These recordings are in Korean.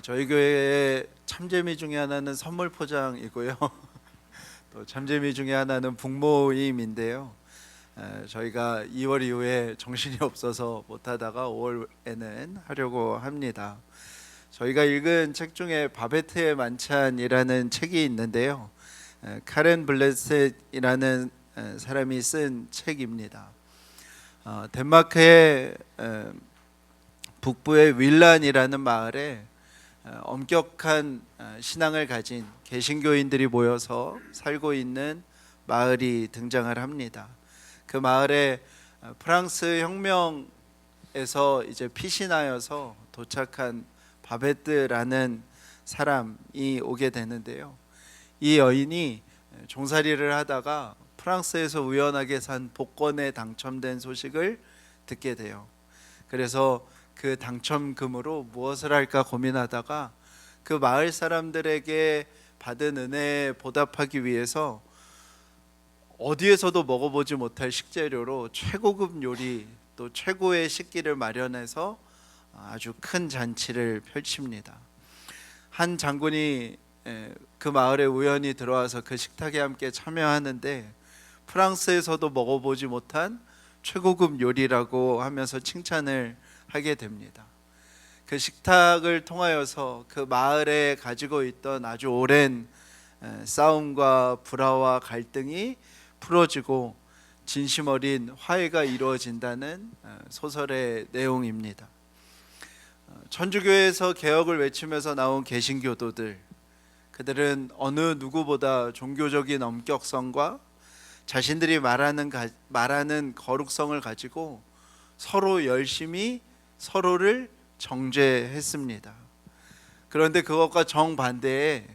저희 교회의 참재미 중에 하나는 선물 포장이고요. 또 참재미 중에 하나는 북모임인데요. 저희가 2월 이후에 정신이 없어서 못하다가 5월에는 하려고 합니다. 저희가 읽은 책 중에 바베트의 만찬이라는 책이 있는데요. 카렌 블레셋이라는 사람이 쓴 책입니다. 덴마크의 북부의 윌란이라는 마을에 엄격한 신앙을 가진 개신교인들이 모여서 살고 있는 마을이 등장을 합니다. 그 마을에 프랑스 혁명에서 이제 피신하여서 도착한 바베트라는 사람이 오게 되는데요. 이 여인이 종살이를 하다가 프랑스에서 우연하게 산 복권에 당첨된 소식을 듣게 돼요. 그래서 그 당첨금으로 무엇을 할까 고민하다가 그 마을 사람들에게 받은 은혜에 보답하기 위해서 어디에서도 먹어보지 못할 식재료로 최고급 요리 또 최고의 식기를 마련해서 아주 큰 잔치를 펼칩니다. 한 장군이 그 마을에 우연히 들어와서 그 식탁에 함께 참여하는데 프랑스에서도 먹어보지 못한 최고급 요리라고 하면서 칭찬을 하게 됩니다. 그 식탁을 통하여서 그 마을에 가지고 있던 아주 오랜 싸움과 불화와 갈등이 풀어지고 진심 어린 화해가 이루어진다는 소설의 내용입니다. 천주교에서 개혁을 외치면서 나온 개신교도들, 그들은 어느 누구보다 종교적인 엄격성과 자신들이 말하는 거룩성을 가지고 서로 열심히 서로를 정죄했습니다. 그런데 그것과 정반대에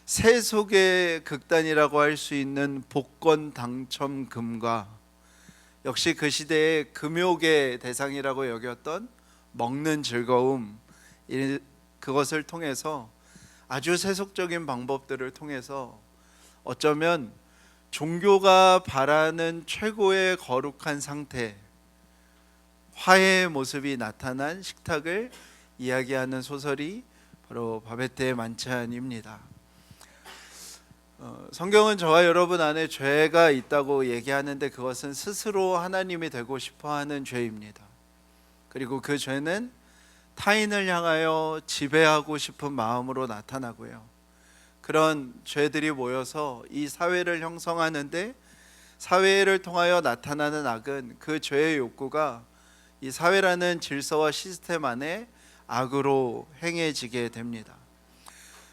세속의 극단이라고 할 수 있는 복권 당첨금과 역시 그 시대의 금욕의 대상이라고 여겼던 먹는 즐거움, 그것을 통해서 아주 세속적인 방법들을 통해서 어쩌면 종교가 바라는 최고의 거룩한 상태, 화해의 모습이 나타난 식탁을 이야기하는 소설이 바로 바베트의 만찬입니다. 성경은 저와 여러분 안에 죄가 있다고 얘기하는데 그것은 스스로 하나님이 되고 싶어하는 죄입니다. 그리고 그 죄는 타인을 향하여 지배하고 싶은 마음으로 나타나고요. 그런 죄들이 모여서 이 사회를 형성하는데 사회를 통하여 나타나는 악은 그 죄의 욕구가 이 사회라는 질서와 시스템 안에 악으로 행해지게 됩니다.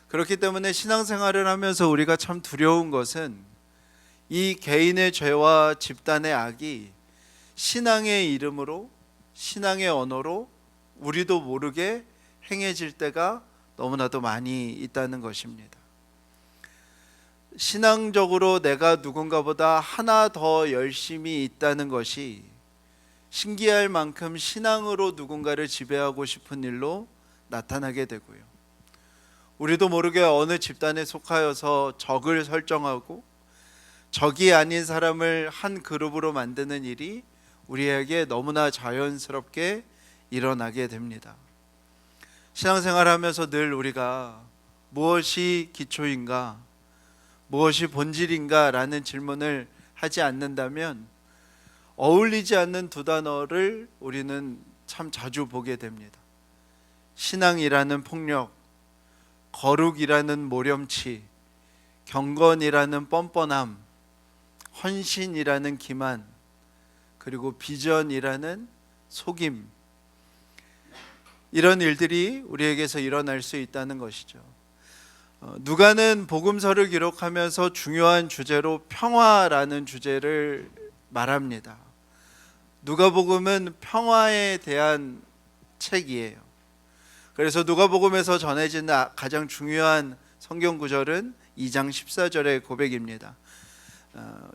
그렇기 때문에 신앙생활을 하면서 우리가 참 두려운 것은 이 개인의 죄와 집단의 악이 신앙의 이름으로, 신앙의 언어로 우리도 모르게 행해질 때가 너무나도 많이 있다는 것입니다. 신앙적으로 내가 누군가보다 하나 더 열심히 있다는 것이 신기할 만큼 신앙으로 누군가를 지배하고 싶은 일로 나타나게 되고요. 우리도 모르게 어느 집단에 속하여서 적을 설정하고 적이 아닌 사람을 한 그룹으로 만드는 일이 우리에게 너무나 자연스럽게 일어나게 됩니다. 신앙생활 하면서 늘 우리가 무엇이 기초인가, 무엇이 본질인가 라는 질문을 하지 않는다면 어울리지 않는 두 단어를 우리는 참 자주 보게 됩니다. 신앙이라는 폭력, 거룩이라는 모렴치, 경건이라는 뻔뻔함, 헌신이라는 기만, 그리고 비전이라는 속임, 이런 일들이 우리에게서 일어날 수 있다는 것이죠. 누가는 복음서를 기록하면서 중요한 주제로 평화라는 주제를 말합니다. 누가복음은 평화에 대한 책이에요. 그래서 누가복음에서 전해진 가장 중요한 성경 구절은 2장 14절의 고백입니다.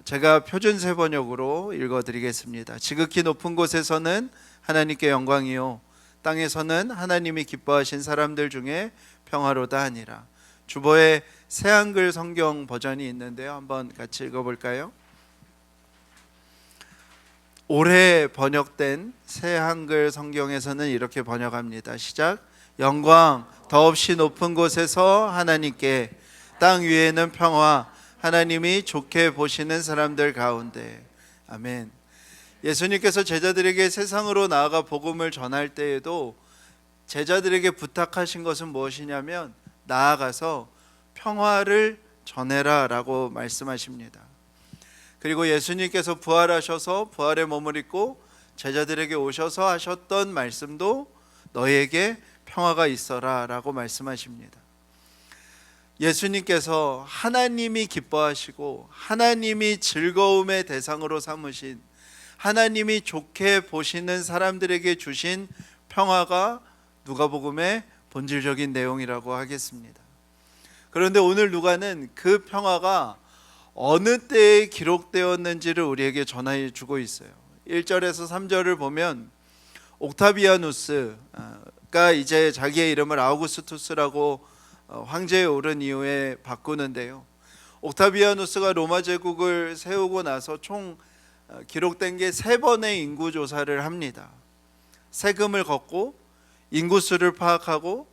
제가 표준세 번역으로 읽어드리겠습니다. 지극히 높은 곳에서는 하나님께 영광이요 땅에서는 하나님이 기뻐하신 사람들 중에 평화로다 하니라. 주보에 새한글 성경 버전이 있는데요, 한번 같이 읽어볼까요? 올해 번역된 새한글 성경에서는 이렇게 번역합니다. 시작. 영광 더없이 높은 곳에서 하나님께, 땅 위에는 평화, 하나님이 좋게 보시는 사람들 가운데. 아멘. 예수님께서 제자들에게 세상으로 나아가 복음을 전할 때에도 제자들에게 부탁하신 것은 무엇이냐면 나아가서 평화를 전해라 라고 말씀하십니다. 그리고 예수님께서 부활하셔서 부활의 몸을 입고 제자들에게 오셔서 하셨던 말씀도 너희에게 평화가 있어라 라고 말씀하십니다. 예수님께서 하나님이 기뻐하시고 하나님이 즐거움의 대상으로 삼으신, 하나님이 좋게 보시는 사람들에게 주신 평화가 누가복음의 본질적인 내용이라고 하겠습니다. 그런데 오늘 누가는 그 평화가 어느 때에 기록되었는지를 우리에게 전해 주고 있어요. 1절에서 3절을 보면 옥타비아누스가 이제 자기의 이름을 아우구스투스라고 황제에 오른 이후에 바꾸는데요. 옥타비아누스가 로마 제국을 세우고 나서 총 기록된 게 3번의 인구조사를 합니다. 세금을 걷고 인구수를 파악하고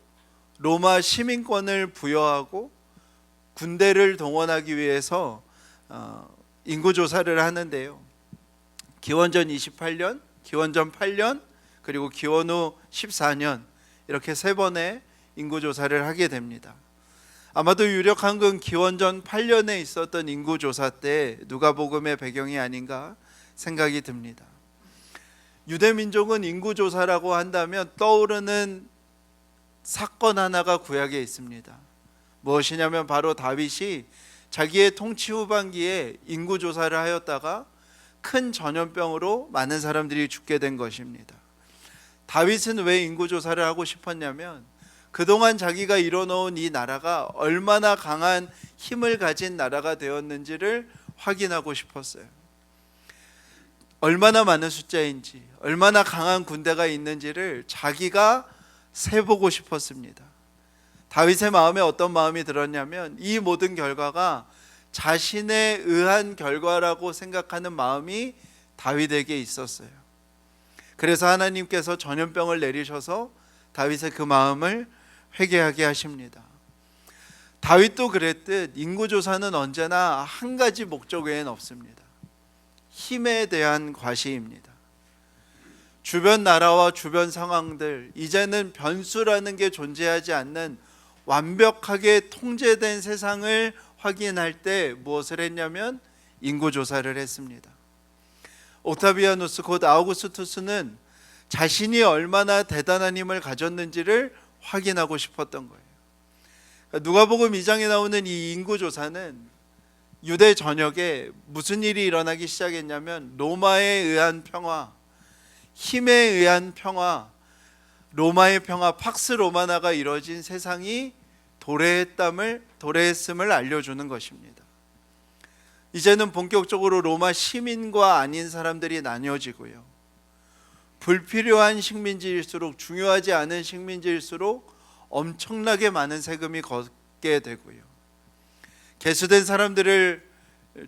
로마 시민권을 부여하고 군대를 동원하기 위해서 인구조사를 하는데요. 기원전 28년, 기원전 8년, 그리고 기원 후 14년 이렇게 3번의 인구조사를 하게 됩니다. 아마도 유력한 건 기원전 8년에 있었던 인구조사 때 누가복음의 배경이 아닌가 생각이 듭니다. 유대민족은 인구조사라고 한다면 떠오르는 사건 하나가 구약에 있습니다. 무엇이냐면 바로 다윗이 자기의 통치 후반기에 인구조사를 하였다가 큰 전염병으로 많은 사람들이 죽게 된 것입니다. 다윗은 왜 인구조사를 하고 싶었냐면 그동안 자기가 이뤄놓은 이 나라가 얼마나 강한 힘을 가진 나라가 되었는지를 확인하고 싶었어요. 얼마나 많은 숫자인지, 얼마나 강한 군대가 있는지를 자기가 세보고 싶었습니다. 다윗의 마음에 어떤 마음이 들었냐면 이 모든 결과가 자신에 의한 결과라고 생각하는 마음이 다윗에게 있었어요. 그래서 하나님께서 전염병을 내리셔서 다윗의 그 마음을 회개하게 하십니다. 다윗도 그랬듯 인구조사는 언제나 한 가지 목적 외엔 없습니다. 힘에 대한 과시입니다. 주변 나라와 주변 상황들, 이제는 변수라는 게 존재하지 않는 완벽하게 통제된 세상을 확인할 때 무엇을 했냐면 인구조사를 했습니다. 옥타비아누스 곧 아우구스투스는 자신이 얼마나 대단한 힘을 가졌는지를 확인하고 싶었던 거예요. 누가복음 2장에 나오는 이 인구조사는 유대 전역에 무슨 일이 일어나기 시작했냐면 로마에 의한 평화, 힘에 의한 평화, 로마의 평화, 팍스 로마나가 이뤄진 세상이 도래했음을 알려주는 것입니다. 이제는 본격적으로 로마 시민과 아닌 사람들이 나뉘어지고요. 불필요한 식민지일수록, 중요하지 않은 식민지일수록 엄청나게 많은 세금이 걷게 되고요. 개수된 사람들을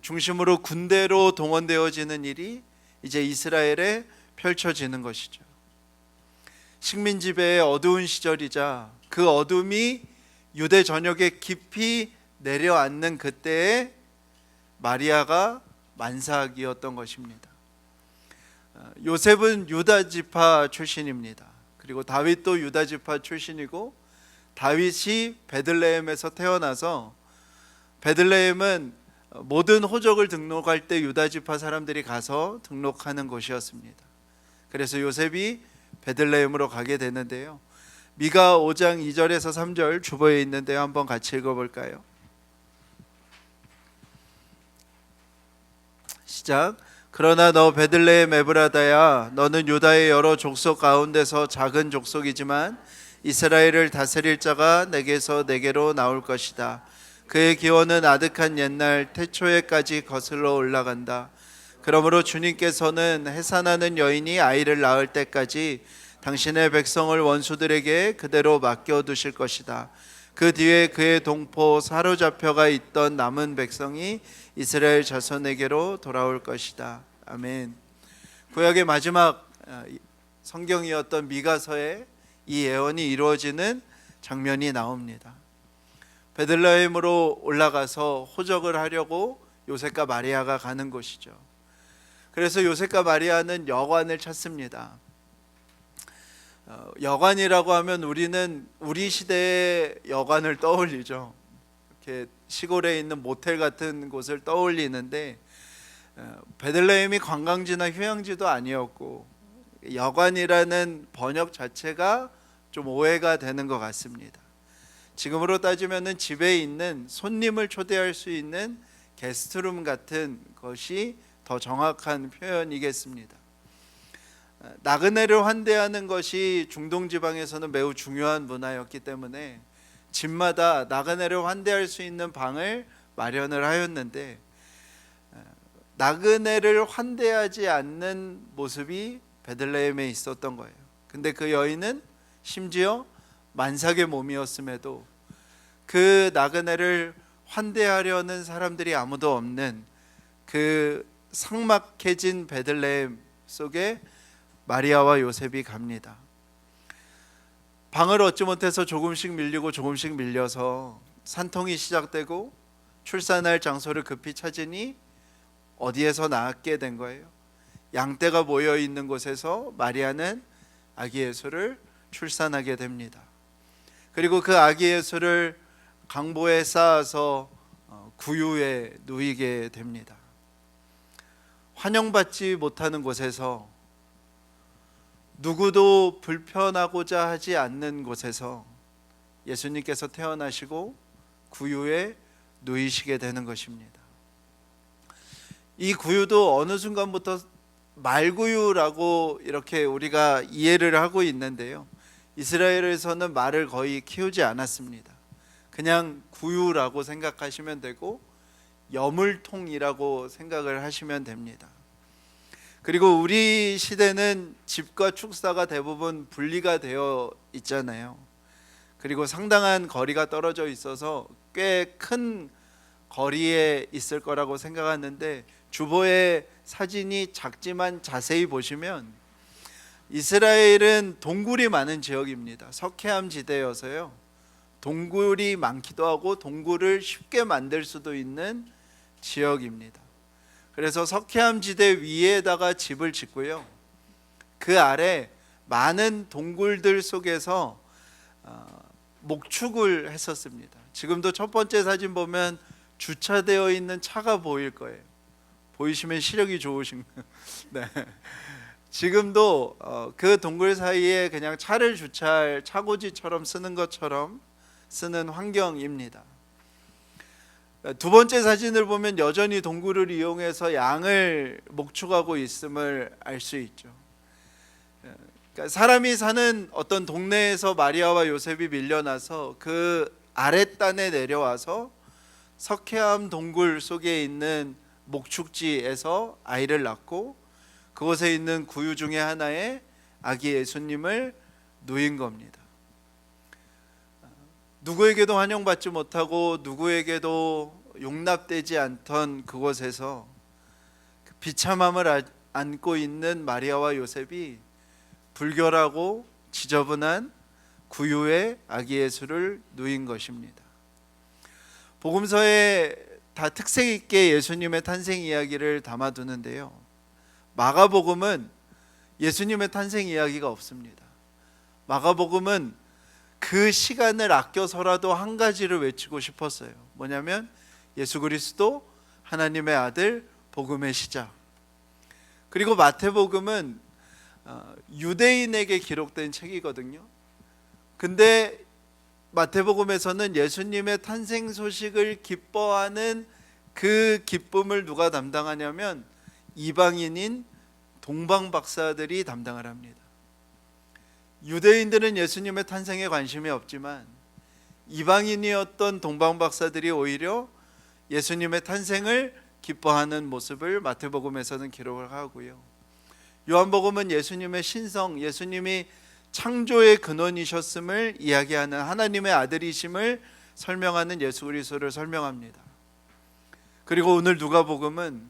중심으로 군대로 동원되어지는 일이 이제 이스라엘에 펼쳐지는 것이죠. 식민 지배의 어두운 시절이자 그 어둠이 유대 전역에 깊이 내려앉는 그때에 마리아가 만삭이었던 것입니다. 요셉은 유다 지파 출신입니다. 그리고 다윗도 유다 지파 출신이고 다윗이 베들레헴에서 태어나서 베들레헴은 모든 호적을 등록할 때 유다 지파 사람들이 가서 등록하는 곳이었습니다. 그래서 요셉이 베들레헴으로 가게 되는데요. 미가 5장 2절에서 3절 주보에 있는데요. 한번 같이 읽어볼까요? 시작. 그러나 너 베들레헴 에브라다야, 너는 유다의 여러 족속 가운데서 작은 족속이지만 이스라엘을 다스릴 자가 내게서 내게로 나올 것이다. 그의 기원은 아득한 옛날 태초에까지 거슬러 올라간다. 그러므로 주님께서는 해산하는 여인이 아이를 낳을 때까지 당신의 백성을 원수들에게 그대로 맡겨두실 것이다. 그 뒤에 그의 동포 사로잡혀가 있던 남은 백성이 이스라엘 자손에게로 돌아올 것이다. 아멘. 구약의 마지막 성경이었던 미가서에 이 예언이 이루어지는 장면이 나옵니다. 베들레헴으로 올라가서 호적을 하려고 요셉과 마리아가 가는 곳이죠. 그래서 요셉과 마리아는 여관을 찾습니다. 여관이라고 하면 우리는 우리 시대의 여관을 떠올리죠. 이렇게 시골에 있는 모텔 같은 곳을 떠올리는데, 베들레헴이 관광지나 휴양지도 아니었고 여관이라는 번역 자체가 좀 오해가 되는 것 같습니다. 지금으로 따지면은 집에 있는 손님을 초대할 수 있는 게스트룸 같은 것이 더 정확한 표현이겠습니다. 나그네를 환대하는 것이 중동 지방에서는 매우 중요한 문화였기 때문에 집마다 나그네를 환대할 수 있는 방을 마련을 하였는데, 나그네를 환대하지 않는 모습이 베들레헴에 있었던 거예요. 근데 그 여인은 심지어 만삭의 몸이었음에도 그 나그네를 환대하려는 사람들이 아무도 없는 그 삭막해진 베들레헴 속에 마리아와 요셉이 갑니다. 방을 얻지 못해서 조금씩 밀리고 조금씩 밀려서 산통이 시작되고 출산할 장소를 급히 찾으니 어디에서 낳게 된 거예요? 양떼가 모여 있는 곳에서 마리아는 아기 예수를 출산하게 됩니다. 그리고 그 아기 예수를 강보에 쌓아서 구유에 누이게 됩니다. 환영받지 못하는 곳에서, 누구도 불편하고자 하지 않는 곳에서 예수님께서 태어나시고 구유에 누이시게 되는 것입니다. 이 구유도 어느 순간부터 말구유라고 이렇게 우리가 이해를 하고 있는데요, 이스라엘에서는 말을 거의 키우지 않았습니다. 그냥 구유라고 생각하시면 되고 여물통이라고 생각을 하시면 됩니다. 그리고 우리 시대는 집과 축사가 대부분 분리가 되어 있잖아요. 그리고 상당한 거리가 떨어져 있어서 꽤 큰 거리에 있을 거라고 생각하는데, 주보의 사진이 작지만 자세히 보시면 이스라엘은 동굴이 많은 지역입니다. 석회암 지대여서요, 동굴이 많기도 하고 동굴을 쉽게 만들 수도 있는 지역입니다. 그래서 석회암 지대 위에다가 집을 짓고요, 그 아래 많은 동굴들 속에서 목축을 했었습니다. 지금도 첫 번째 사진 보면 주차되어 있는 차가 보일 거예요. 보이시면 시력이 좋으신 네. 지금도 그 동굴 사이에 그냥 차를 주차할 차고지처럼 쓰는 것처럼 쓰는 환경입니다. 두 번째 사진을 보면 여전히 동굴을 이용해서 양을 목축하고 있음을 알 수 있죠. 그러니까 사람이 사는 어떤 동네에서 마리아와 요셉이 밀려나서 그 아랫단에 내려와서 석회암 동굴 속에 있는 목축지에서 아이를 낳고 그곳에 있는 구유 중에 하나에 아기 예수님을 누인 겁니다. 누구에게도 환영받지 못하고 누구에게도 용납되지 않던 그곳에서 비참함을 안고 있는 마리아와 요셉이 불결하고 지저분한 구유에 아기 예수를 누인 것입니다. 복음서에 다 특색 있게 예수님의 탄생 이야기를 담아두는데요, 마가복음은 예수님의 탄생 이야기가 없습니다. 마가복음은 그 시간을 아껴서라도 한 가지를 외치고 싶었어요. 뭐냐면 예수 그리스도 하나님의 아들, 복음의 시작. 그리고 마태복음은 유대인에게 기록된 책이거든요. 근데 마태복음에서는 예수님의 탄생 소식을 기뻐하는 그 기쁨을 누가 담당하냐면 이방인인 동방박사들이 담당을 합니다. 유대인들은 예수님의 탄생에 관심이 없지만 이방인이었던 동방박사들이 오히려 예수님의 탄생을 기뻐하는 모습을 마태복음에서는 기록을 하고요, 요한복음은 예수님의 신성, 예수님이 창조의 근원이셨음을 이야기하는 하나님의 아들이심을 설명하는 예수 그리스도를 설명합니다. 그리고 오늘 누가복음은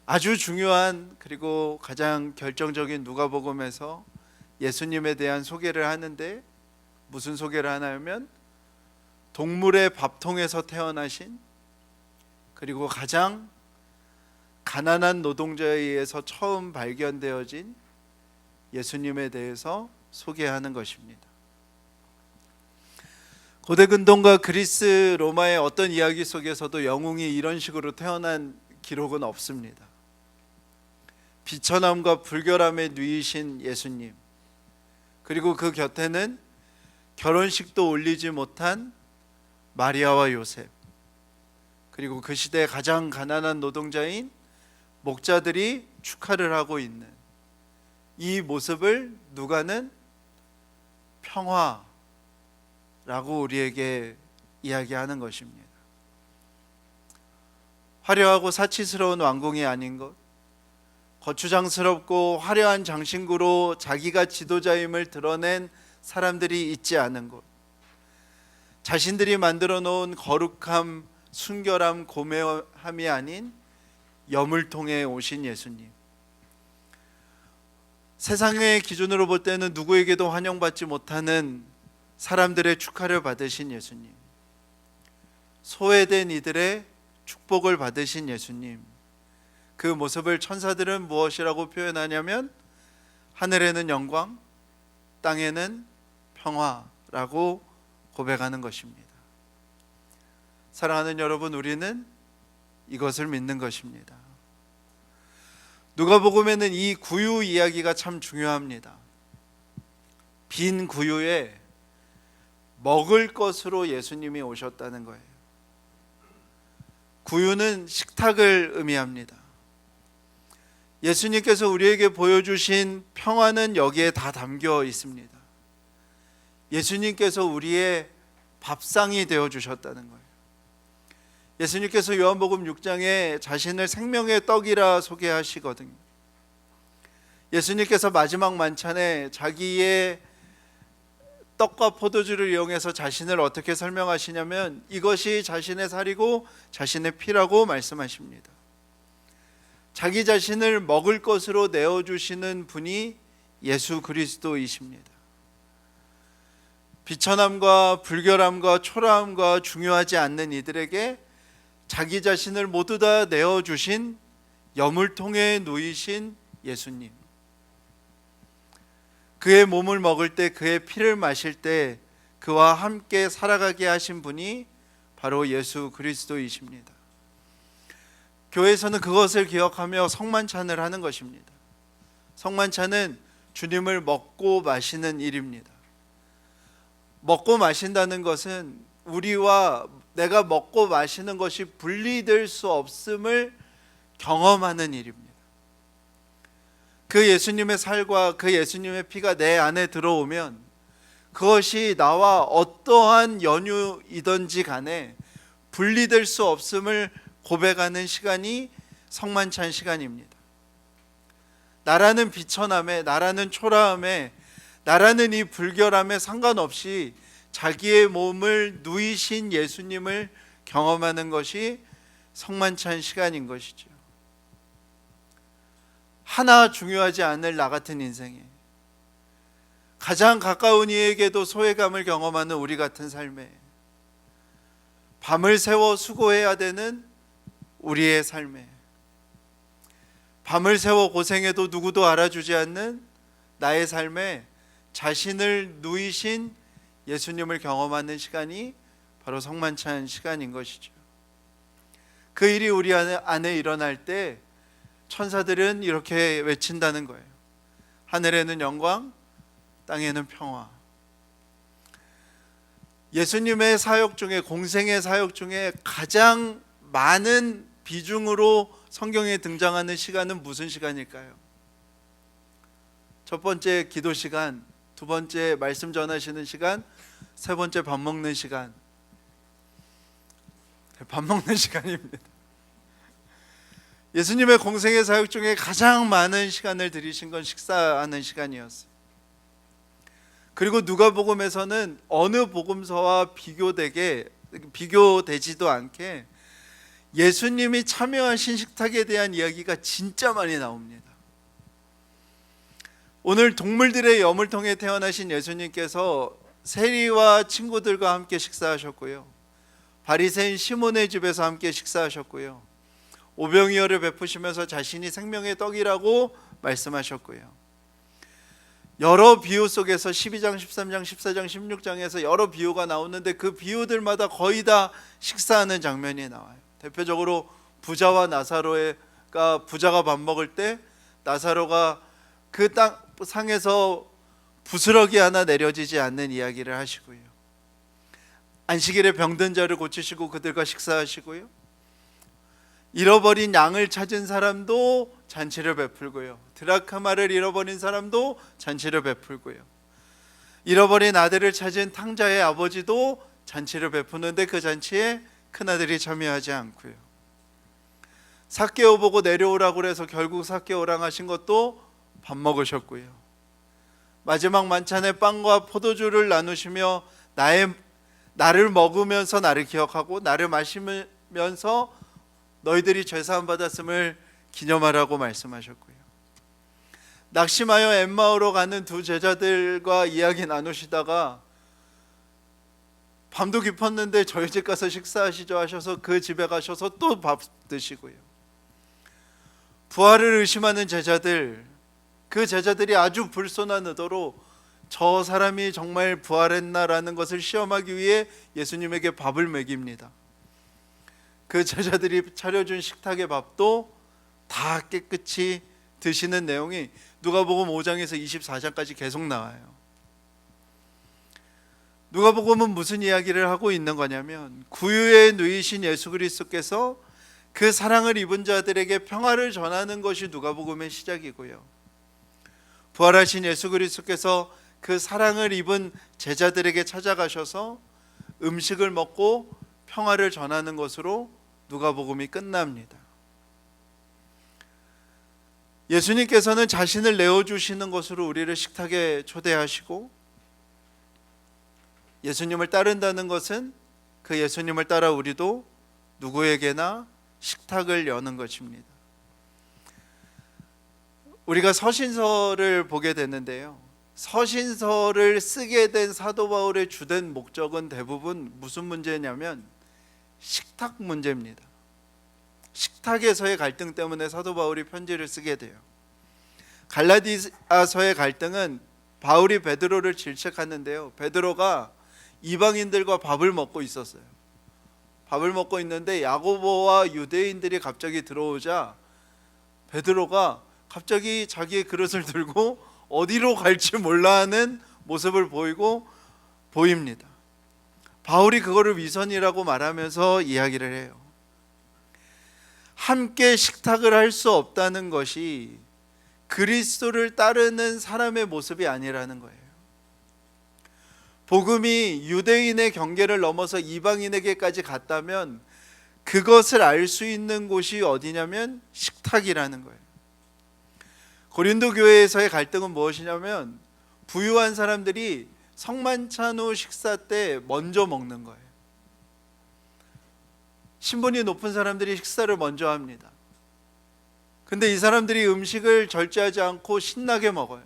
아주 중요한 그리고 가장 결정적인 누가복음에서 예수님에 대한 소개를 하는데 무슨 소개를 하냐면 동물의 밥통에서 태어나신, 그리고 가장 가난한 노동자에 의해서 처음 발견되어진 예수님에 대해서 소개하는 것입니다. 고대 근동과 그리스 로마의 어떤 이야기 속에서도 영웅이 이런 식으로 태어난 기록은 없습니다. 비천함과 불결함에 누이신 예수님, 그리고 그 곁에는 결혼식도 올리지 못한 마리아와 요셉, 그리고 그 시대의 가장 가난한 노동자인 목자들이 축하를 하고 있는 이 모습을 누가는 평화라고 우리에게 이야기하는 것입니다. 화려하고 사치스러운 왕궁이 아닌 것, 거추장스럽고 화려한 장신구로 자기가 지도자임을 드러낸 사람들이 있지 않은 곳, 자신들이 만들어 놓은 거룩함, 순결함, 고매함이 아닌 여물통에 오신 예수님, 세상의 기준으로 볼 때는 누구에게도 환영받지 못하는 사람들의 축하를 받으신 예수님, 소외된 이들의 축복을 받으신 예수님, 그 모습을 천사들은 무엇이라고 표현하냐면 하늘에는 영광, 땅에는 평화라고 고백하는 것입니다. 사랑하는 여러분, 우리는 이것을 믿는 것입니다. 누가복음에는 이 구유 이야기가 참 중요합니다. 빈 구유에 먹을 것으로 예수님이 오셨다는 거예요. 구유는 식탁을 의미합니다. 예수님께서 우리에게 보여주신 평화는 여기에 다 담겨 있습니다. 예수님께서 우리의 밥상이 되어주셨다는 거예요. 예수님께서 요한복음 6장에 자신을 생명의 떡이라 소개하시거든요. 예수님께서 마지막 만찬에 자기의 떡과 포도주를 이용해서 자신을 어떻게 설명하시냐면 이것이 자신의 살이고 자신의 피라고 말씀하십니다. 자기 자신을 먹을 것으로 내어주시는 분이 예수 그리스도이십니다. 비천함과 불결함과 초라함과 중요하지 않는 이들에게 자기 자신을 모두 다 내어주신 여물통에 누이신 예수님, 그의 몸을 먹을 때, 그의 피를 마실 때 그와 함께 살아가게 하신 분이 바로 예수 그리스도이십니다. 교회에서는 그것을 기억하며 성만찬을 하는 것입니다. 성만찬은 주님을 먹고 마시는 일입니다. 먹고 마신다는 것은 우리와 내가 먹고 마시는 것이 분리될 수 없음을 경험하는 일입니다. 그 예수님의 살과 그 예수님의 피가 내 안에 들어오면 그것이 나와 어떠한 연유이든지 간에 분리될 수 없음을 고백하는 시간이 성만찬 시간입니다. 나라는 비천함에, 나라는 초라함에, 나라는 이 불결함에 상관없이 자기의 몸을 누이신 예수님을 경험하는 것이 성만찬 시간인 것이죠. 하나 중요하지 않을 나 같은 인생에 가장 가까운 이에게도 소외감을 경험하는 우리 같은 삶에 밤을 새워 수고해야 되는 우리의 삶에 밤을 새워 고생해도 누구도 알아주지 않는 나의 삶에 자신을 누이신 예수님을 경험하는 시간이 바로 성만찬 시간인 것이죠. 그 일이 우리 안에 일어날 때 천사들은 이렇게 외친다는 거예요. 하늘에는 영광, 땅에는 평화. 예수님의 사역 중에, 공생의 사역 중에 가장 많은 비중으로 성경에 등장하는 시간은 무슨 시간일까요? 첫 번째 기도 시간, 두 번째 말씀 전하시는 시간, 세 번째 밥 먹는 시간. 밥 먹는 시간입니다. 예수님의 공생의 사역 중에 가장 많은 시간을 들이신 건 식사하는 시간이었어요. 그리고 누가복음에서는 어느 복음서와 비교되지도 않게 예수님이 참여하신 식탁에 대한 이야기가 진짜 많이 나옵니다. 오늘 동물들의 여물통에 태어나신 예수님께서 세리와 친구들과 함께 식사하셨고요. 바리새인 시몬의 집에서 함께 식사하셨고요. 오병이어를 베푸시면서 자신이 생명의 떡이라고 말씀하셨고요. 여러 비유 속에서 12장, 13장, 14장, 16장에서 여러 비유가 나오는데 그 비유들마다 거의 다 식사하는 장면이 나와요. 대표적으로 부자와 나사로가 부자가 밥 먹을 때 나사로가 그 땅 상에서 부스러기 하나 내려지지 않는 이야기를 하시고요. 안식일에 병든 자를 고치시고 그들과 식사하시고요. 잃어버린 양을 찾은 사람도 잔치를 베풀고요. 드라크마를 잃어버린 사람도 잔치를 베풀고요. 잃어버린 아들을 찾은 탕자의 아버지도 잔치를 베푸는데 그 잔치에 큰아들이 참여하지 않고요. 삭개오 보고 내려오라고 그래서 결국 삭개오랑 하신 것도 밥 먹으셨고요. 마지막 만찬에 빵과 포도주를 나누시며 나를 먹으면서 나를 기억하고 나를 마시면서 너희들이 죄사함 받았음을 기념하라고 말씀하셨고요. 낙심하여 엠마오로 가는 두 제자들과 이야기 나누시다가 밤도 깊었는데 저희 집 가서 식사하시죠 하셔서 그 집에 가셔서 또 밥 드시고요. 부활을 의심하는 제자들, 그 제자들이 아주 불손한 의도로 저 사람이 정말 부활했나라는 것을 시험하기 위해 예수님에게 밥을 먹입니다. 그 제자들이 차려준 식탁의 밥도 다 깨끗이 드시는 내용이 누가복음 5장에서 24장까지 계속 나와요. 누가복음은 무슨 이야기를 하고 있는 거냐면 구유에 누이신 예수 그리스도께서 그 사랑을 입은 자들에게 평화를 전하는 것이 누가복음의 시작이고요. 부활하신 예수 그리스도께서 그 사랑을 입은 제자들에게 찾아가셔서 음식을 먹고 평화를 전하는 것으로 누가복음이 끝납니다. 예수님께서는 자신을 내어주시는 것으로 우리를 식탁에 초대하시고 예수님을 따른다는 것은 그 예수님을 따라 우리도 누구에게나 식탁을 여는 것입니다. 우리가 서신서를 보게 되는데요. 서신서를 쓰게 된 사도 바울의 주된 목적은 대부분 무슨 문제냐면 식탁 문제입니다. 식탁에서의 갈등 때문에 사도 바울이 편지를 쓰게 돼요. 갈라디아서의 갈등은 바울이 베드로를 질책하는데요. 베드로가 이방인들과 밥을 먹고 있었어요. 밥을 먹고 있는데 야고보와 유대인들이 갑자기 들어오자 베드로가 갑자기 자기의 그릇을 들고 어디로 갈지 몰라 하는 모습을 보입니다. 바울이 그거를 위선이라고 말하면서 이야기를 해요. 함께 식탁을 할 수 없다는 것이 그리스도를 따르는 사람의 모습이 아니라는 거예요. 복음이 유대인의 경계를 넘어서 이방인에게까지 갔다면 그것을 알 수 있는 곳이 어디냐면 식탁이라는 거예요. 고린도 교회에서의 갈등은 무엇이냐면 부유한 사람들이 성만찬 후 식사 때 먼저 먹는 거예요. 신분이 높은 사람들이 식사를 먼저 합니다. 근데 이 사람들이 음식을 절제하지 않고 신나게 먹어요.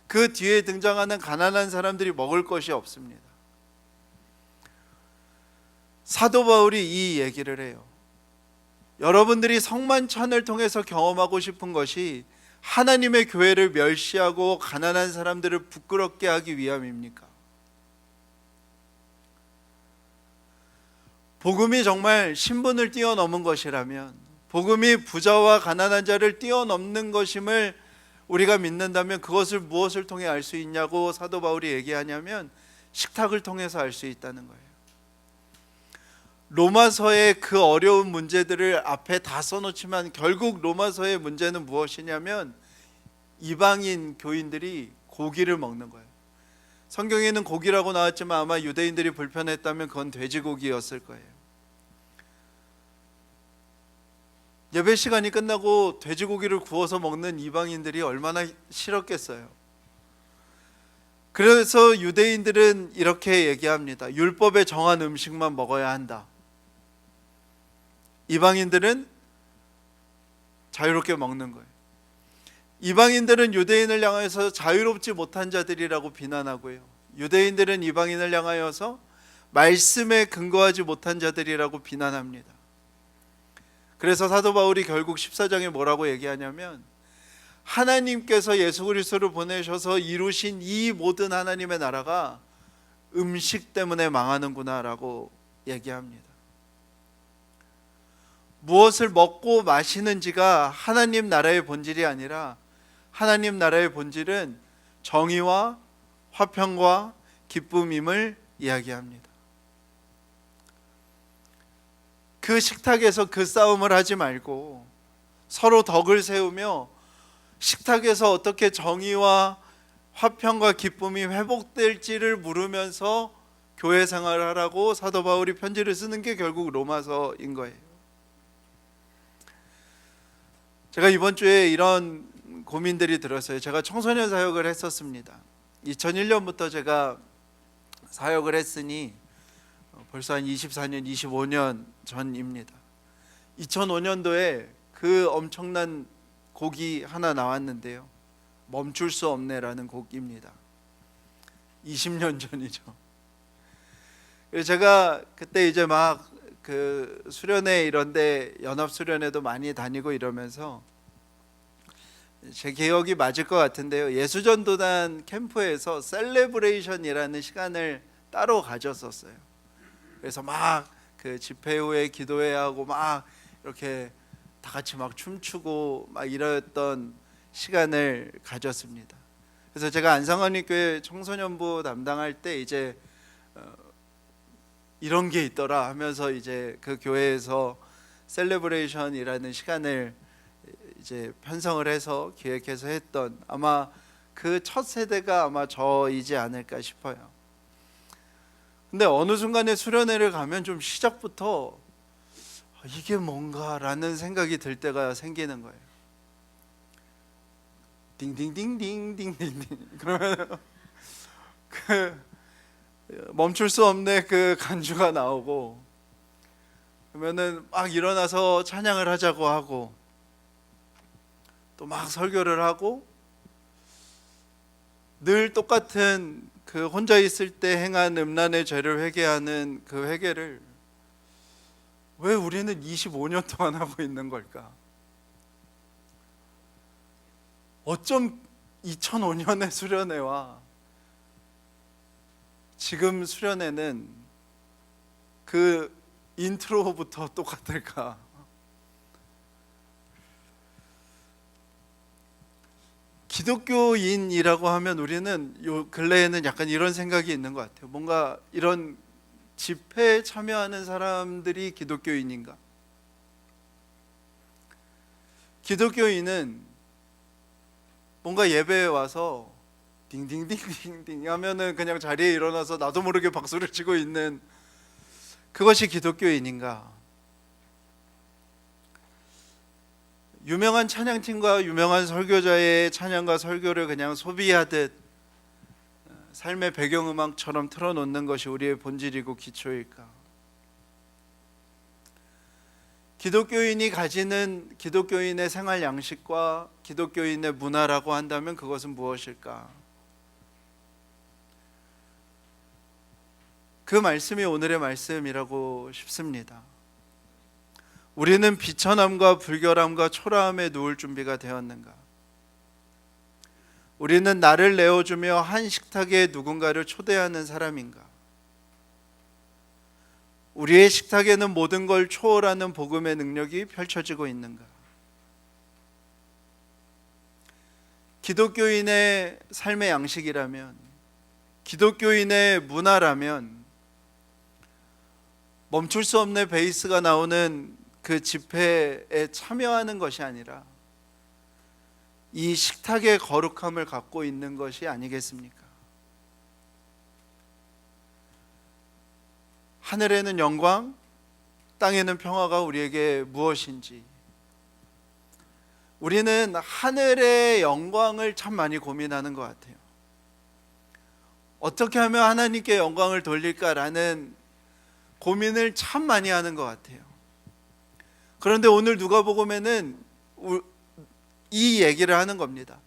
그 뒤에 등장하는 가난한 사람들이 먹을 것이 없습니다. 사도 바울이 이 얘기를 해요. 여러분들이 성만찬을 통해서 경험하고 싶은 것이 하나님의 교회를 멸시하고 가난한 사람들을 부끄럽게 하기 위함입니까? 복음이 정말 신분을 뛰어넘은 것이라면, 복음이 부자와 가난한 자를 뛰어넘는 것임을 우리가 믿는다면 그것을 무엇을 통해 알 수 있냐고 사도 바울이 얘기하냐면 식탁을 통해서 알 수 있다는 거예요. 로마서의 그 어려운 문제들을 앞에 다 써놓지만 결국 로마서의 문제는 무엇이냐면 이방인 교인들이 고기를 먹는 거예요. 성경에는 고기라고 나왔지만 아마 유대인들이 불편했다면 그건 돼지고기였을 거예요. 예배 시간이 끝나고 돼지고기를 구워서 먹는 이방인들이 얼마나 싫었겠어요. 그래서 유대인들은 이렇게 얘기합니다. 율법에 정한 음식만 먹어야 한다. 이방인들은 자유롭게 먹는 거예요. 이방인들은 유대인을 향해서 자유롭지 못한 자들이라고 비난하고요. 유대인들은 이방인을 향하여서 말씀에 근거하지 못한 자들이라고 비난합니다. 그래서 사도 바울이 결국 14장에 뭐라고 얘기하냐면, 하나님께서 예수 그리스도를 보내셔서 이루신 이 모든 하나님의 나라가 음식 때문에 망하는구나 라고 얘기합니다. 무엇을 먹고 마시는지가 하나님 나라의 본질이 아니라, 하나님 나라의 본질은 정의와 화평과 기쁨임을 이야기합니다. 그 식탁에서 그 싸움을 하지 말고 서로 덕을 세우며 식탁에서 어떻게 정의와 화평과 기쁨이 회복될지를 물으면서 교회 생활을 하라고 사도 바울이 편지를 쓰는 게 결국 로마서인 거예요. 제가 이번 주에 이런 고민들이 들었어요. 제가 청소년 사역을 했었습니다. 2001년부터 제가 사역을 했으니 벌써 한 24년, 25년 전입니다. 2005년도에 그 엄청난 곡이 하나 나왔는데요. 멈출 수 없네라는 곡입니다. 20년 전이죠. 제가 그때 이제 막 그 수련회 이런데 연합 수련회도 많이 다니고 이러면서 제 기억이 맞을 것 같은데요. 예수전도단 캠프에서 셀레브레이션이라는 시간을 따로 가졌었어요. 그래서 막 그 집회 후에 기도회야 하고 막 이렇게 다 같이 막 춤추고 막 이랬던 시간을 가졌습니다. 그래서 제가 안성환리교회 청소년부 담당할 때 이제 이런 게 있더라 하면서 이제 그 교회에서 셀레브레이션이라는 시간을 이제 편성을 해서 기획해서 했던, 아마 그 첫 세대가 아마 저이지 않을까 싶어요. 근데 어느 순간에 수련회를 가면 좀 시작부터 이게 뭔가라는 생각이 들 때가 생기는 거예요. 딩딩딩딩딩딩딩 그러면 그 멈출 수 없는 그 간주가 나오고, 그러면은 막 일어나서 찬양을 하자고 하고 또 막 설교를 하고, 늘 똑같은 그 혼자 있을 때 행한 음란의 죄를 회개하는 그 회개를 왜 우리는 25년 동안 하고 있는 걸까? 어쩜 2005년의 수련회와 지금 수련회는 그 인트로부터 똑같을까? 기독교인이라고 하면 우리는 요 근래에는 약간 이런 생각이 있는 것 같아요. 뭔가 이런 집회에 참여하는 사람들이 기독교인인가? 기독교인은 뭔가 예배에 와서 딩딩딩딩딩 하면은 그냥 자리에 일어나서 나도 모르게 박수를 치고 있는 그것이 기독교인인가? 유명한 찬양팀과 유명한 설교자의 찬양과 설교를 그냥 소비하듯 삶의 배경음악처럼 틀어놓는 것이 우리의 본질이고 기초일까? 기독교인이 가지는 기독교인의 생활 양식과 기독교인의 문화라고 한다면 그것은 무엇일까? 그 말씀이 오늘의 말씀이라고 싶습니다. 우리는 비천함과 불결함과 초라함에 누울 준비가 되었는가? 우리는 나를 내어주며 한 식탁에 누군가를 초대하는 사람인가? 우리의 식탁에는 모든 걸 초월하는 복음의 능력이 펼쳐지고 있는가? 기독교인의 삶의 양식이라면, 기독교인의 문화라면 멈출 수 없는 베이스가 나오는 그 집회에 참여하는 것이 아니라 이 식탁의 거룩함을 갖고 있는 것이 아니겠습니까? 하늘에는 영광, 땅에는 평화가 우리에게 무엇인지, 우리는 하늘의 영광을 참 많이 고민하는 것 같아요. 어떻게 하면 하나님께 영광을 돌릴까라는 고민을 참 많이 하는 것 같아요. 그런데 오늘 누가복음에는 이 얘기를 하는 겁니다.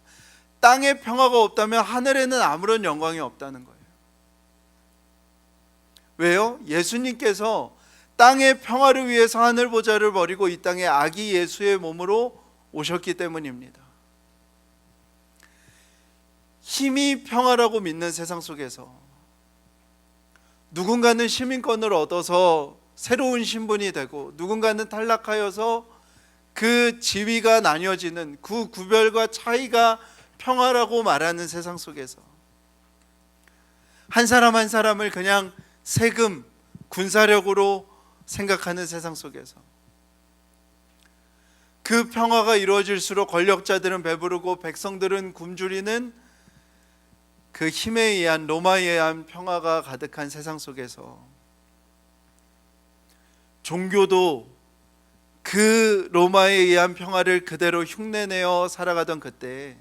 땅에 평화가 없다면 하늘에는 아무런 영광이 없다는 거예요. 왜요? 예수님께서 땅의 평화를 위해서 하늘 보좌를 버리고 이 땅에 아기 예수의 몸으로 오셨기 때문입니다. 힘이 평화라고 믿는 세상 속에서 누군가는 시민권을 얻어서 새로운 신분이 되고, 누군가는 탈락하여서 그 지위가 나뉘어지는 그 구별과 차이가 평화라고 말하는 세상 속에서 한 사람 한 사람을 그냥 세금, 군사력으로 생각하는 세상 속에서 그 평화가 이루어질수록 권력자들은 배부르고 백성들은 굶주리는 그 힘에 의한, 로마에 의한 평화가 가득한 세상 속에서 종교도 그 로마에 의한 평화를 그대로 흉내내어 살아가던 그때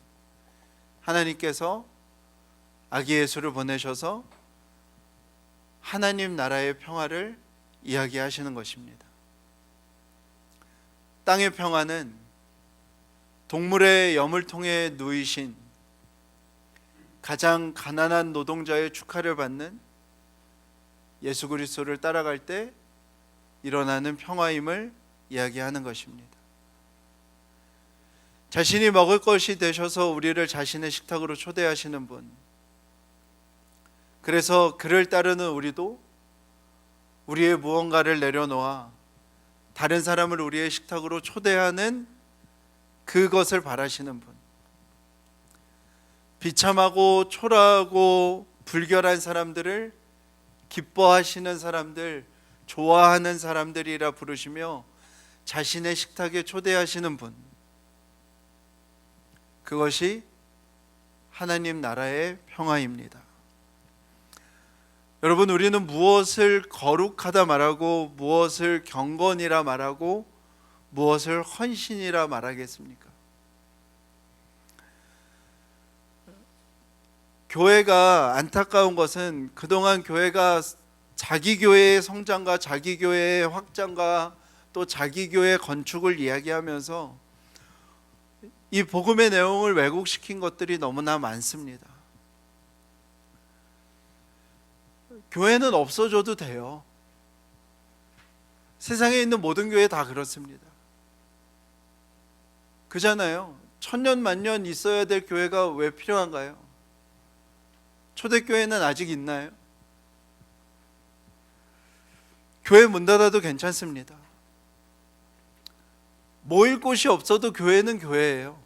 하나님께서 아기 예수를 보내셔서 하나님 나라의 평화를 이야기하시는 것입니다. 땅의 평화는 동물의 염을통에 누이신 가장 가난한 노동자의 축하를 받는 예수 그리스도를 따라갈 때 일어나는 평화임을 이야기하는 것입니다. 자신이 먹을 것이 되셔서 우리를 자신의 식탁으로 초대하시는 분, 그래서 그를 따르는 우리도 우리의 무언가를 내려놓아 다른 사람을 우리의 식탁으로 초대하는 그것을 바라시는 분, 비참하고 초라하고 불결한 사람들을 기뻐하시는 사람들, 좋아하는 사람들이라 부르시며 자신의 식탁에 초대하시는 분, 그것이 하나님 나라의 평화입니다. 여러분, 우리는 무엇을 거룩하다 말하고, 무엇을 경건이라 말하고, 무엇을 헌신이라 말하겠습니까? 교회가 안타까운 것은 그동안 교회가 자기 교회의 성장과 자기 교회의 확장과 또 자기 교회 건축을 이야기하면서 이 복음의 내용을 왜곡시킨 것들이 너무나 많습니다. 교회는 없어져도 돼요. 세상에 있는 모든 교회 다 그렇습니다. 그잖아요. 천년 만년 있어야 될 교회가 왜 필요한가요? 초대교회는 아직 있나요? 교회 문 닫아도 괜찮습니다. 모일 곳이 없어도 교회는 교회예요.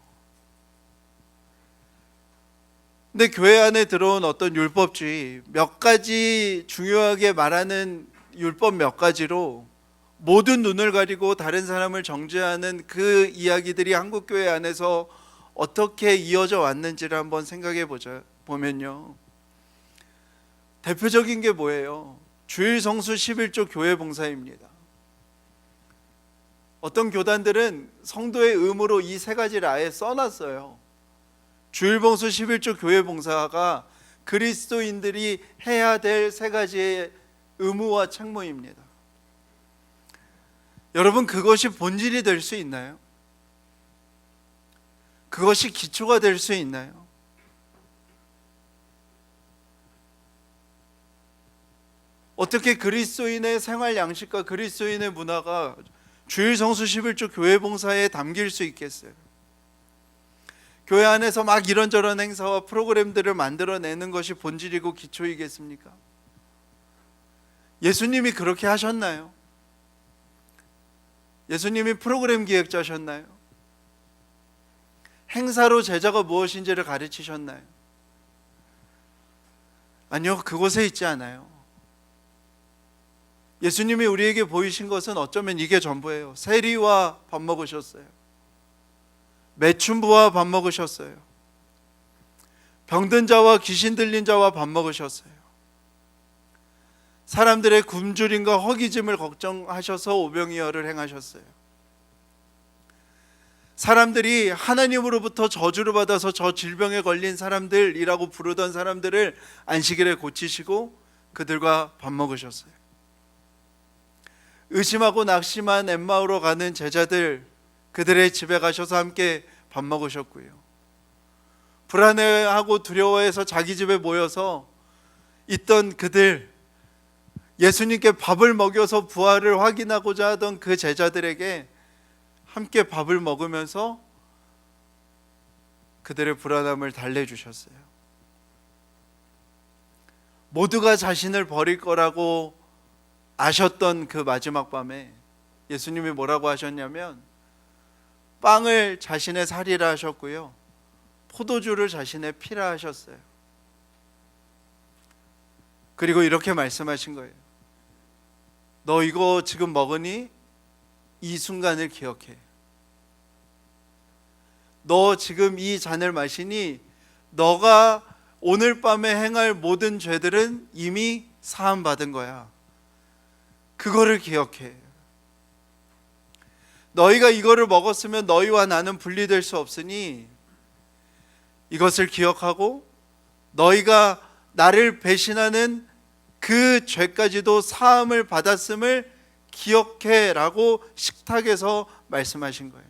근데 교회 안에 들어온 어떤 율법주의, 몇 가지 중요하게 말하는 율법 몇 가지로 모든 눈을 가리고 다른 사람을 정죄하는 그 이야기들이 한국 교회 안에서 어떻게 이어져 왔는지를 한번 생각해 보면요, 대표적인 게 뭐예요? 주일 성수 11조 교회 봉사입니다. 어떤 교단들은 성도의 의무로 이 세 가지를 아예 써놨어요. 주일 봉수 11조 교회 봉사가 그리스도인들이 해야 될 세 가지의 의무와 책무입니다. 여러분, 그것이 본질이 될 수 있나요? 그것이 기초가 될 수 있나요? 어떻게 그리스도인의 생활 양식과 그리스도인의 문화가 주일 성수 11조 교회 봉사에 담길 수 있겠어요? 교회 안에서 막 이런저런 행사와 프로그램들을 만들어내는 것이 본질이고 기초이겠습니까? 예수님이 그렇게 하셨나요? 예수님이 프로그램 기획자셨나요? 행사로 제자가 무엇인지를 가르치셨나요? 아니요, 그곳에 있지 않아요. 예수님이 우리에게 보이신 것은 어쩌면 이게 전부예요. 세리와 밥 먹으셨어요. 매춘부와 밥 먹으셨어요. 병든 자와 귀신 들린 자와 밥 먹으셨어요. 사람들의 굶주림과 허기짐을 걱정하셔서 오병이어를 행하셨어요. 사람들이 하나님으로부터 저주를 받아서 저 질병에 걸린 사람들이라고 부르던 사람들을 안식일에 고치시고 그들과 밥 먹으셨어요. 의심하고 낙심한 엠마오로 가는 제자들, 그들의 집에 가셔서 함께 밥 먹으셨고요. 불안해하고 두려워해서 자기 집에 모여서 있던 그들, 예수님께 밥을 먹여서 부활을 확인하고자 하던 그 제자들에게 함께 밥을 먹으면서 그들의 불안함을 달래주셨어요. 모두가 자신을 버릴 거라고 아셨던 그 마지막 밤에 예수님이 뭐라고 하셨냐면 빵을 자신의 살이라 하셨고요, 포도주를 자신의 피라 하셨어요. 그리고 이렇게 말씀하신 거예요. 너 이거 지금 먹으니 이 순간을 기억해. 너 지금 이 잔을 마시니 너가 오늘 밤에 행할 모든 죄들은 이미 사함 받은 거야. 그거를 기억해. 너희가 이거를 먹었으면 너희와 나는 분리될 수 없으니 이것을 기억하고 너희가 나를 배신하는 그 죄까지도 사함을 받았음을 기억해 라고 식탁에서 말씀하신 거예요.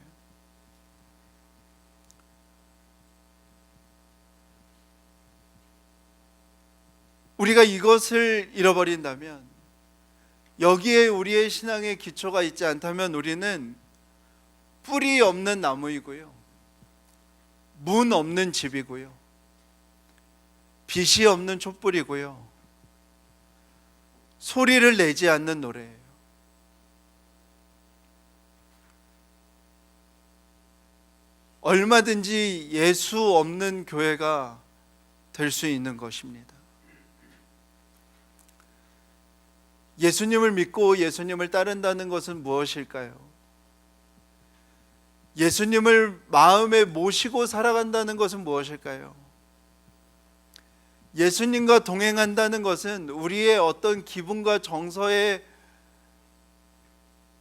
우리가 이것을 잃어버린다면, 여기에 우리의 신앙의 기초가 있지 않다면 우리는 뿌리 없는 나무이고요, 문 없는 집이고요, 빛이 없는 촛불이고요, 소리를 내지 않는 노래예요. 얼마든지 예수 없는 교회가 될 수 있는 것입니다. 예수님을 믿고 예수님을 따른다는 것은 무엇일까요? 예수님을 마음에 모시고 살아간다는 것은 무엇일까요? 예수님과 동행한다는 것은 우리의 어떤 기분과 정서에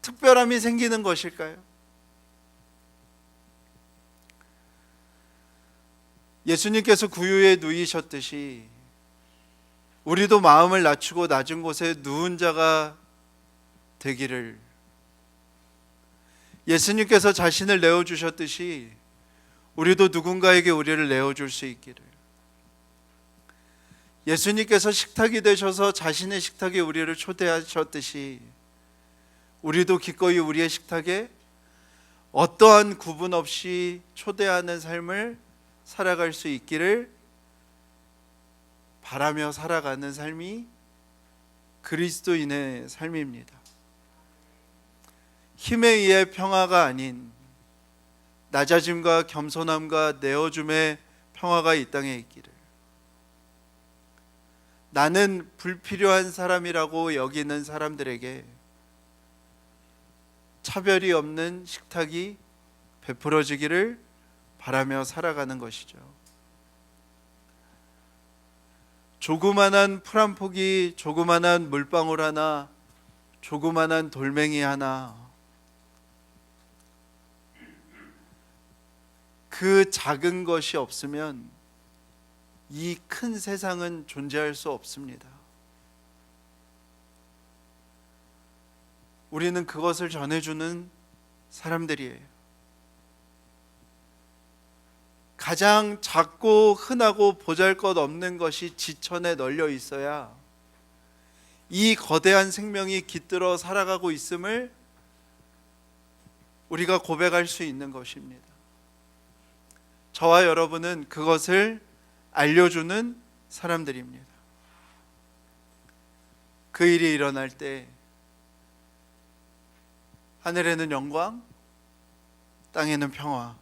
특별함이 생기는 것일까요? 예수님께서 구유에 누이셨듯이 우리도 마음을 낮추고 낮은 곳에 누운 자가 되기를, 예수님께서 자신을 내어주셨듯이 우리도 누군가에게 우리를 내어줄 수 있기를, 예수님께서 식탁이 되셔서 자신의 식탁에 우리를 초대하셨듯이 우리도 기꺼이 우리의 식탁에 어떠한 구분 없이 초대하는 삶을 살아갈 수 있기를 바라며 살아가는 삶이 그리스도인의 삶입니다. 힘에 의해 평화가 아닌 낮아짐과 겸손함과 내어줌의 평화가 이 땅에 있기를, 나는 불필요한 사람이라고 여기는 사람들에게 차별이 없는 식탁이 베풀어지기를 바라며 살아가는 것이죠. 조그만한 풀 한 폭이, 조그만한 물방울 하나, 조그만한 돌멩이 하나, 그 작은 것이 없으면 이 큰 세상은 존재할 수 없습니다. 우리는 그것을 전해주는 사람들이에요. 가장 작고 흔하고 보잘것없는 것이 지천에 널려 있어야 이 거대한 생명이 깃들어 살아가고 있음을 우리가 고백할 수 있는 것입니다. 저와 여러분은 그것을 알려주는 사람들입니다. 그 일이 일어날 때 하늘에는 영광, 땅에는 평화,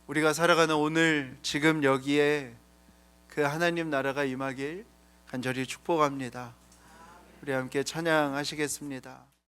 우리가 살아가는 오늘 지금 여기에 그 하나님 나라가 임하길 간절히 축복합니다. 우리 함께 찬양하시겠습니다.